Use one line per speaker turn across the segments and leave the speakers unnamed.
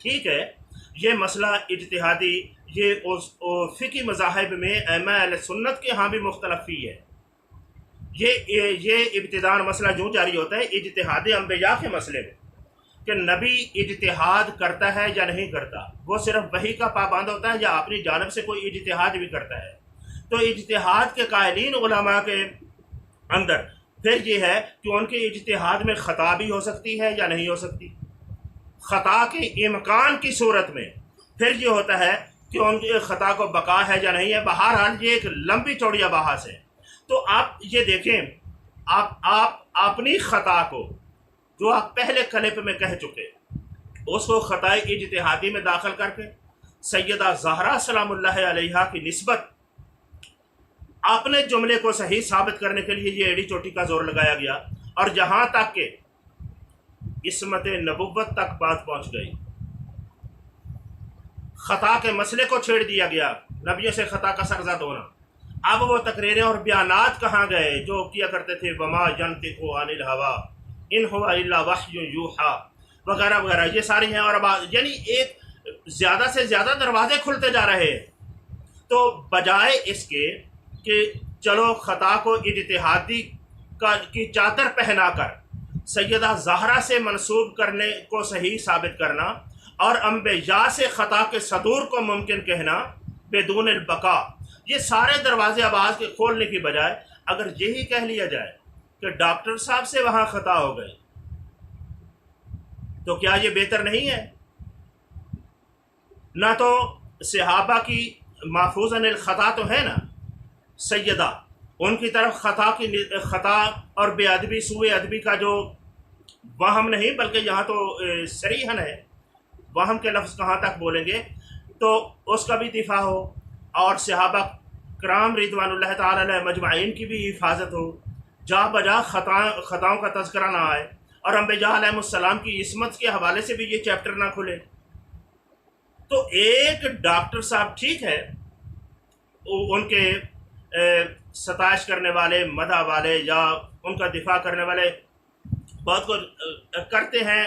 ٹھیک ہے، یہ مسئلہ اجتہادی یہ فقہی مذاہب میں ائمہ اہل سنت کے ہاں بھی مختلف ہی ہے۔ یہ ابتداءً مسئلہ جو جاری ہوتا ہے اجتہاد انبیاء کے مسئلے میں، کہ نبی اجتہاد کرتا ہے یا نہیں کرتا، وہ صرف وحی کا پابند ہوتا ہے یا اپنی جانب سے کوئی اجتہاد بھی کرتا ہے۔ تو اجتہاد کے قائلین علماء کے اندر پھر یہ ہے کہ ان کے اجتہاد میں خطا بھی ہو سکتی ہے یا نہیں ہو سکتی۔ خطا کے امکان کی صورت میں پھر یہ ہوتا ہے کہ ان کے خطا کو بقا ہے یا نہیں ہے۔ بہرحال یہ ایک لمبی چوڑی بحث ہے۔ تو آپ یہ دیکھیں، آپ اپنی خطا کو جو آپ پہلے کلپ میں کہہ چکے اس کو خطا اجتہادی میں داخل کر کے سیدہ زہرا سلام اللہ علیہا کی نسبت اپنے جملے کو صحیح ثابت کرنے کے لیے یہ ایڑی چوٹی کا زور لگایا گیا، اور جہاں تک کہ عصمت نبوت تک بات پہنچ گئی، خطا کے مسئلے کو چھیڑ دیا گیا، نبیوں سے خطا کا سرزد ہونا۔ اب وہ تقریریں اور بیانات کہاں گئے جو کیا کرتے تھے وما ینطق عن الہوا ان هو الا وحی یوحی وغیرہ وغیرہ، یہ ساری ہیں۔ اور اب یعنی ایک زیادہ سے زیادہ دروازے کھلتے جا رہے ہیں۔ تو بجائے اس کے کہ چلو خطا کو اجتہادی کی چادر پہنا کر سیدہ زہرا سے منسوب کرنے کو صحیح ثابت کرنا اور انبیاء سے خطا کے صدور کو ممکن کہنا بدون البقاء، یہ سارے دروازے آواز کے کھولنے کی بجائے اگر یہی کہہ لیا جائے کہ ڈاکٹر صاحب سے وہاں خطا ہو گئی، تو کیا یہ بہتر نہیں ہے؟ نہ تو صحابہ کی محفوظ عن الخطا تو ہے نا، سیدہ ان کی طرف خطا اور بے ادبی سوء ادبی کا جو وہم نہیں بلکہ یہاں تو صریحاً ہے، وہم کے لفظ کہاں تک بولیں گے، تو اس کا بھی دفاع ہو، اور صحابہ کرام رضوان اللہ تعالی علیہ مجمعین کی بھی حفاظت ہو، جا بجا خطاؤں کا تذکرہ نہ آئے، اور انبیاء علیہ السلام کی عصمت کے حوالے سے بھی یہ چیپٹر نہ کھلے۔ تو ایک ڈاکٹر صاحب ٹھیک ہے، ان کے ستائش کرنے والے، مدح والے یا ان کا دفاع کرنے والے بہت کو کرتے ہیں،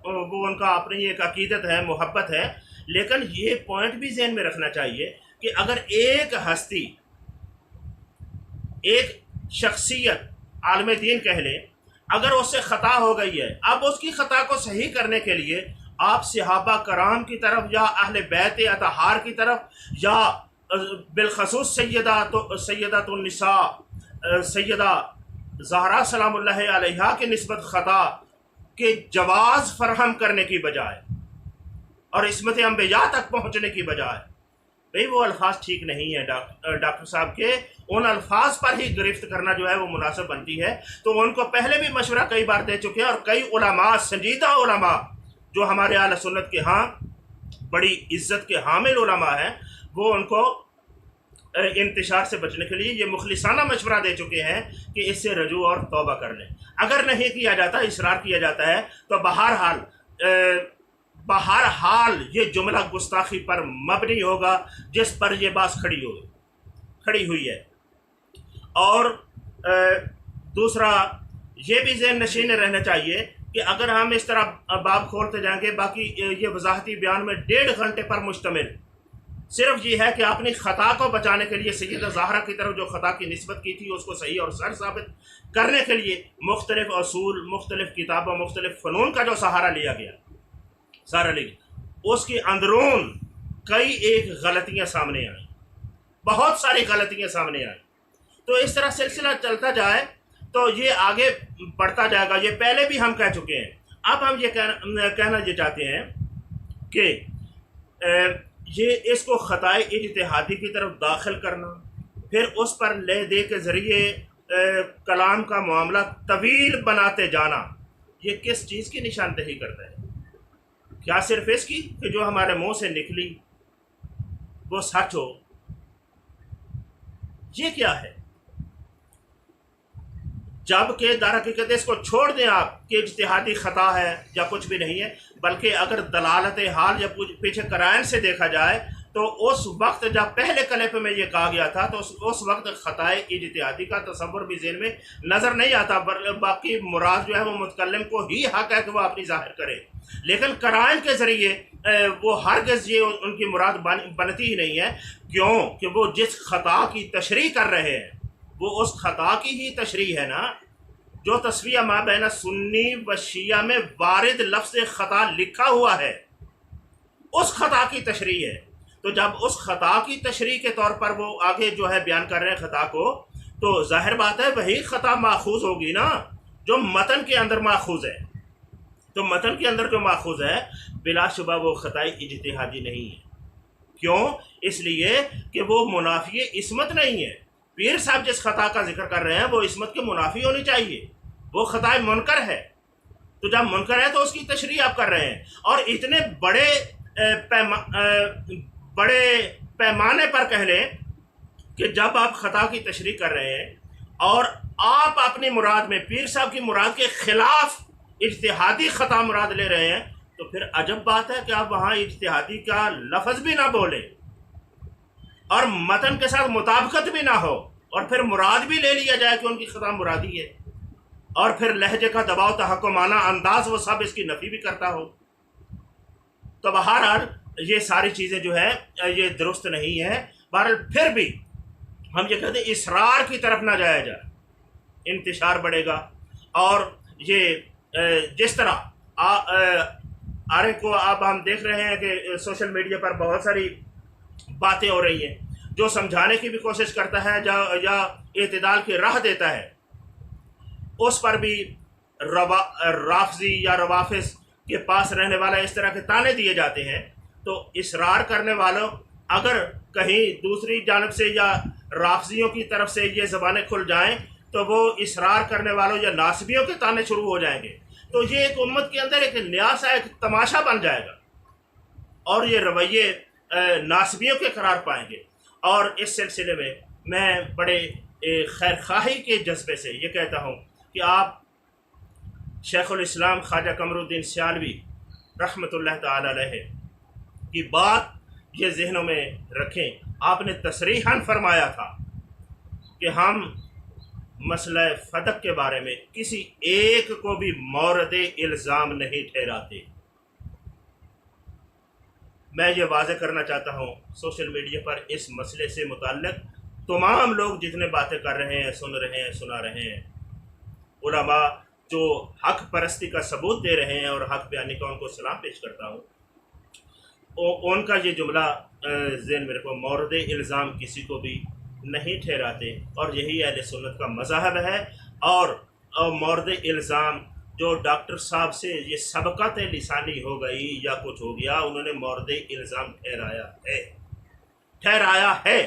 وہ ان کا اپنی ایک عقیدت ہے، محبت ہے، لیکن یہ پوائنٹ بھی ذہن میں رکھنا چاہیے کہ اگر ایک ہستی، ایک شخصیت، عالم دین کہہ لیں، اگر اس سے خطا ہو گئی ہے، اب اس کی خطا کو صحیح کرنے کے لیے آپ صحابہ کرام کی طرف یا اہل بیت اطہار کی طرف یا بالخصوص سیدہ النساء سیدہ زہرا سلام اللہ علیہا کی نسبت خطا کے جواز فراہم کرنے کی بجائے اور عصمت انبیاء تک پہنچنے کی بجائے، بھئی وہ الفاظ ٹھیک نہیں ہے ڈاکٹر صاحب کے، ان الفاظ پر ہی گرفت کرنا جو ہے وہ مناسب بنتی ہے۔ تو ان کو پہلے بھی مشورہ کئی بار دے چکے ہیں، اور کئی علماء، سنجیدہ علماء جو ہمارے اہل سنت کے ہاں بڑی عزت کے حامل علماء ہیں، وہ ان کو انتشار سے بچنے کے لیے یہ مخلصانہ مشورہ دے چکے ہیں کہ اس سے رجوع اور توبہ کر لیں۔ اگر نہیں کیا جاتا، اصرار کیا جاتا ہے، تو بہرحال یہ جملہ گستاخی پر مبنی ہوگا جس پر یہ بات کھڑی ہوئی ہے۔ اور دوسرا یہ بھی ذہن نشین رہنا چاہیے کہ اگر ہم اس طرح باب کھولتے جائیں گے، باقی یہ وضاحتی بیان میں 1.5 گھنٹے پر مشتمل صرف یہ ہے کہ اپنی خطا کو بچانے کے لیے سیدہ زہرا کی طرف جو خطا کی نسبت کی تھی اس کو صحیح اور سر ثابت کرنے کے لیے مختلف اصول، مختلف کتابوں، مختلف فنون کا جو سہارا لیا گیا، اس کی اندرون کئی ایک غلطیاں سامنے آئیں، بہت ساری غلطیاں سامنے آئیں۔ تو اس طرح سلسلہ چلتا جائے تو یہ آگے بڑھتا جائے گا۔ یہ پہلے بھی ہم کہہ چکے ہیں، اب ہم یہ کہنا یہ چاہتے ہیں کہ یہ اس کو خطائے اجتہادی کی طرف داخل کرنا، پھر اس پر لے دے کے ذریعے کلام کا معاملہ طویل بناتے جانا، یہ کس چیز کی نشاندہی کرتا ہے؟ کیا صرف اس کی کہ جو ہمارے منہ سے نکلی وہ سچ ہو؟ یہ کیا ہے؟ جبکہ در حقیقت اس کو چھوڑ دیں آپ کہ اجتہادی خطا ہے یا کچھ بھی نہیں ہے، بلکہ اگر دلالت حال یا پیچھے قرائن سے دیکھا جائے تو اس وقت جب پہلے کلپ میں یہ کہا گیا تھا تو اس وقت خطائے اجتہادی کا تصور بھی ذہن میں نظر نہیں آتا، باقی مراد جو ہے وہ متکلم کو ہی حق ہے کہ وہ اپنی ظاہر کرے، لیکن قرائن کے ذریعے وہ ہرگز یہ ان کی مراد بنتی ہی نہیں ہے، کیوں کہ وہ جس خطا کی تشریح کر رہے ہیں وہ اس خطا کی ہی تشریح ہے نا، جو تصفیہ ما بین سنی و شیعہ میں وارد لفظ خطا لکھا ہوا ہے اس خطا کی تشریح ہے۔ تو جب اس خطا کی تشریح کے طور پر وہ آگے جو ہے بیان کر رہے ہیں خطا کو، تو ظاہر بات ہے وہی خطا ماخوذ ہوگی نا جو متن کے اندر ماخوذ ہے، تو متن کے اندر جو ماخوذ ہے بلا شبہ وہ خطائے اجتہادی نہیں ہے، کیوں؟ اس لیے کہ وہ منافی عصمت نہیں ہے۔ پیر صاحب جس خطا کا ذکر کر رہے ہیں وہ عصمت کے منافی ہونی چاہیے، وہ خطائے منکر ہے، تو جب منکر ہے تو اس کی تشریح آپ کر رہے ہیں، اور اتنے بڑے پیمانے پر کہہ لیں کہ جب آپ خطا کی تشریح کر رہے ہیں اور آپ اپنی مراد میں پیر صاحب کی مراد کے خلاف اجتہادی خطا مراد لے رہے ہیں، تو پھر عجب بات ہے کہ آپ وہاں اجتہادی کا لفظ بھی نہ بولیں اور متن کے ساتھ مطابقت بھی نہ ہو، اور پھر مراد بھی لے لیا جائے کہ ان کی خطا مرادی ہے، اور پھر لہجے کا دباؤ تحکمانہ انداز وہ سب اس کی نفی بھی کرتا ہو۔ تو بہرحال یہ ساری چیزیں جو ہے یہ درست نہیں ہے۔ بہرحال پھر بھی ہم یہ کہتے ہیں اصرار کی طرف نہ جایا جائے، انتشار بڑھے گا، اور یہ جس طرح آرے کو اب ہم دیکھ رہے ہیں کہ سوشل میڈیا پر بہت ساری باتیں ہو رہی ہیں، جو سمجھانے کی بھی کوشش کرتا ہے یا اعتدال کی راہ دیتا ہے، اس پر بھی رافضی یا روافظ کے پاس رہنے والا اس طرح کے تانے دیے جاتے ہیں۔ تو اصرار کرنے والوں اگر کہیں دوسری جانب سے یا رافضیوں کی طرف سے یہ زبانیں کھل جائیں تو وہ اصرار کرنے والوں یا ناصبیوں کے تانے شروع ہو جائیں گے، تو یہ ایک امت کے اندر ایک نیا سا ایک تماشا بن جائے گا، اور یہ رویے ناصبیوں کے قرار پائیں گے۔ اور اس سلسلے میں میں بڑے خیر خواہی کے جذبے سے یہ کہتا ہوں کہ آپ شیخ الاسلام خواجہ قمر الدین سیالوی رحمۃ اللہ تعالی علیہ کی بات یہ ذہنوں میں رکھیں۔ آپ نے تصریحاً فرمایا تھا کہ ہم مسئلہ فتق کے بارے میں کسی ایک کو بھی مورد الزام نہیں ٹھہراتے۔ میں یہ واضح کرنا چاہتا ہوں سوشل میڈیا پر اس مسئلے سے متعلق تمام لوگ جتنے باتیں کر رہے ہیں، سن رہے ہیں، سنا رہے ہیں، علماء جو حق پرستی کا ثبوت دے رہے ہیں اور حق بیانی کا ان کو سلام پیش کرتا ہوں، ان کا یہ جملہ ذہن میں رکھو، مورد الزام کسی کو بھی نہیں ٹھہراتے، اور یہی اہل سنت کا مذہب ہے۔ اور مورد الزام جو ڈاکٹر صاحب سے یہ سبقت لسانی ہو گئی یا کچھ ہو گیا، انہوں نے مورد الزام ٹھہرایا ہے،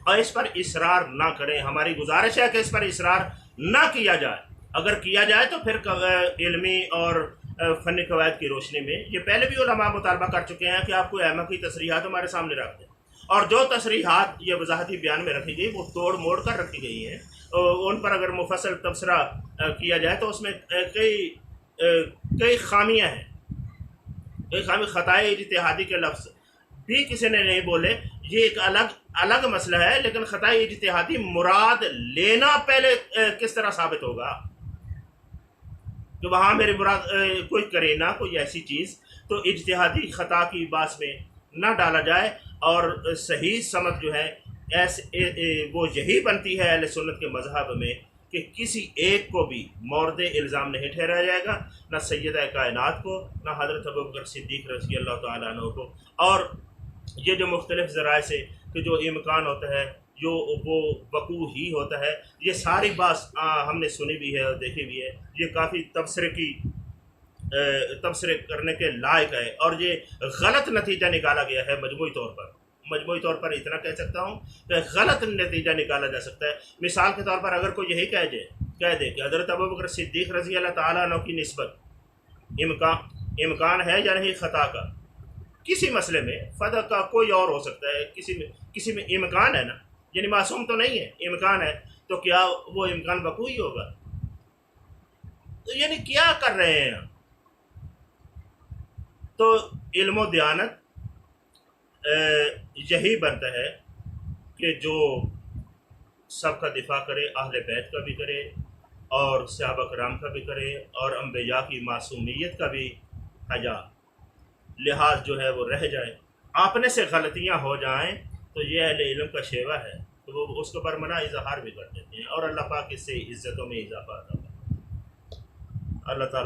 اور اس پر اصرار نہ کریں۔ ہماری گزارش ہے کہ اس پر اصرار نہ کیا جائے، اگر کیا جائے تو پھر علمی اور فنی قواعد کی روشنی میں یہ پہلے بھی علماء مطالبہ کر چکے ہیں کہ آپ کو ائمہ کی تصریحات ہمارے سامنے رکھ دیں، اور جو تصریحات یہ وضاحتی بیان میں رکھی گئی وہ توڑ موڑ کر رکھی گئی ہیں، ان پر اگر مفصل تبصرہ کیا جائے تو اس میں کئی خامیاں ہیں، کئی خامی خطائے اجتہادی کے لفظ بھی کسی نے نہیں بولے، یہ ایک الگ مسئلہ ہے، لیکن خطائے اجتہادی مراد لینا پہلے کس طرح ثابت ہوگا کہ وہاں میری مراد کوئی کرینہ کوئی ایسی چیز، تو اجتہادی خطا کی باس میں نہ ڈالا جائے، اور صحیح سمجھ جو ہے وہ یہی بنتی ہے اہل سنت کے مذہب میں کہ کسی ایک کو بھی مورد الزام نہیں ٹھہرایا جائے گا، نہ سیدہ کائنات کو، نہ حضرت ابوبکر صدیق رضی اللہ تعالیٰ عنہ کو۔ اور یہ جو مختلف ذرائع سے کہ جو امکان ہوتا ہے جو وہ وقوع ہی ہوتا ہے، یہ ساری بات ہم نے سنی بھی ہے اور دیکھی بھی ہے، یہ کافی تبصرے کرنے کے لائق ہے، اور یہ غلط نتیجہ نکالا گیا ہے مجموعی طور پر اتنا کہہ سکتا ہوں کہ غلط نتیجہ نکالا جا سکتا ہے۔ مثال کے طور پر اگر کوئی یہی کہہ دے کہ حضرت ابوبکر صدیق رضی اللہ تعالیٰ عنہ کی نسبت امکان ہے یا نہیں خطا کا، کسی مسئلے میں فتح کا کوئی اور ہو سکتا ہے، کسی میں امکان ہے نا، یعنی معصوم تو نہیں ہے، امکان ہے، تو کیا وہ امکان وقوعی ہوگا؟ تو یعنی کیا کر رہے ہیں؟ تو علم و دیانت یہی بنتا ہے کہ جو سب کا دفاع کرے، اہل بیت کا بھی کرے اور صحابہ کرام کا بھی کرے اور انبیاء کی معصومیت کا بھی حیا لحاظ جو ہے وہ رہ جائے۔ اپنے سے غلطیاں ہو جائیں تو یہ اہل علم کا شیوہ ہے، تو وہ اس کو برمنا اظہار بھی کر دیتے ہیں اور اللہ پاک اس سے عزتوں میں اضافہ عطا کرتا ہے۔ اللہ تعالیٰ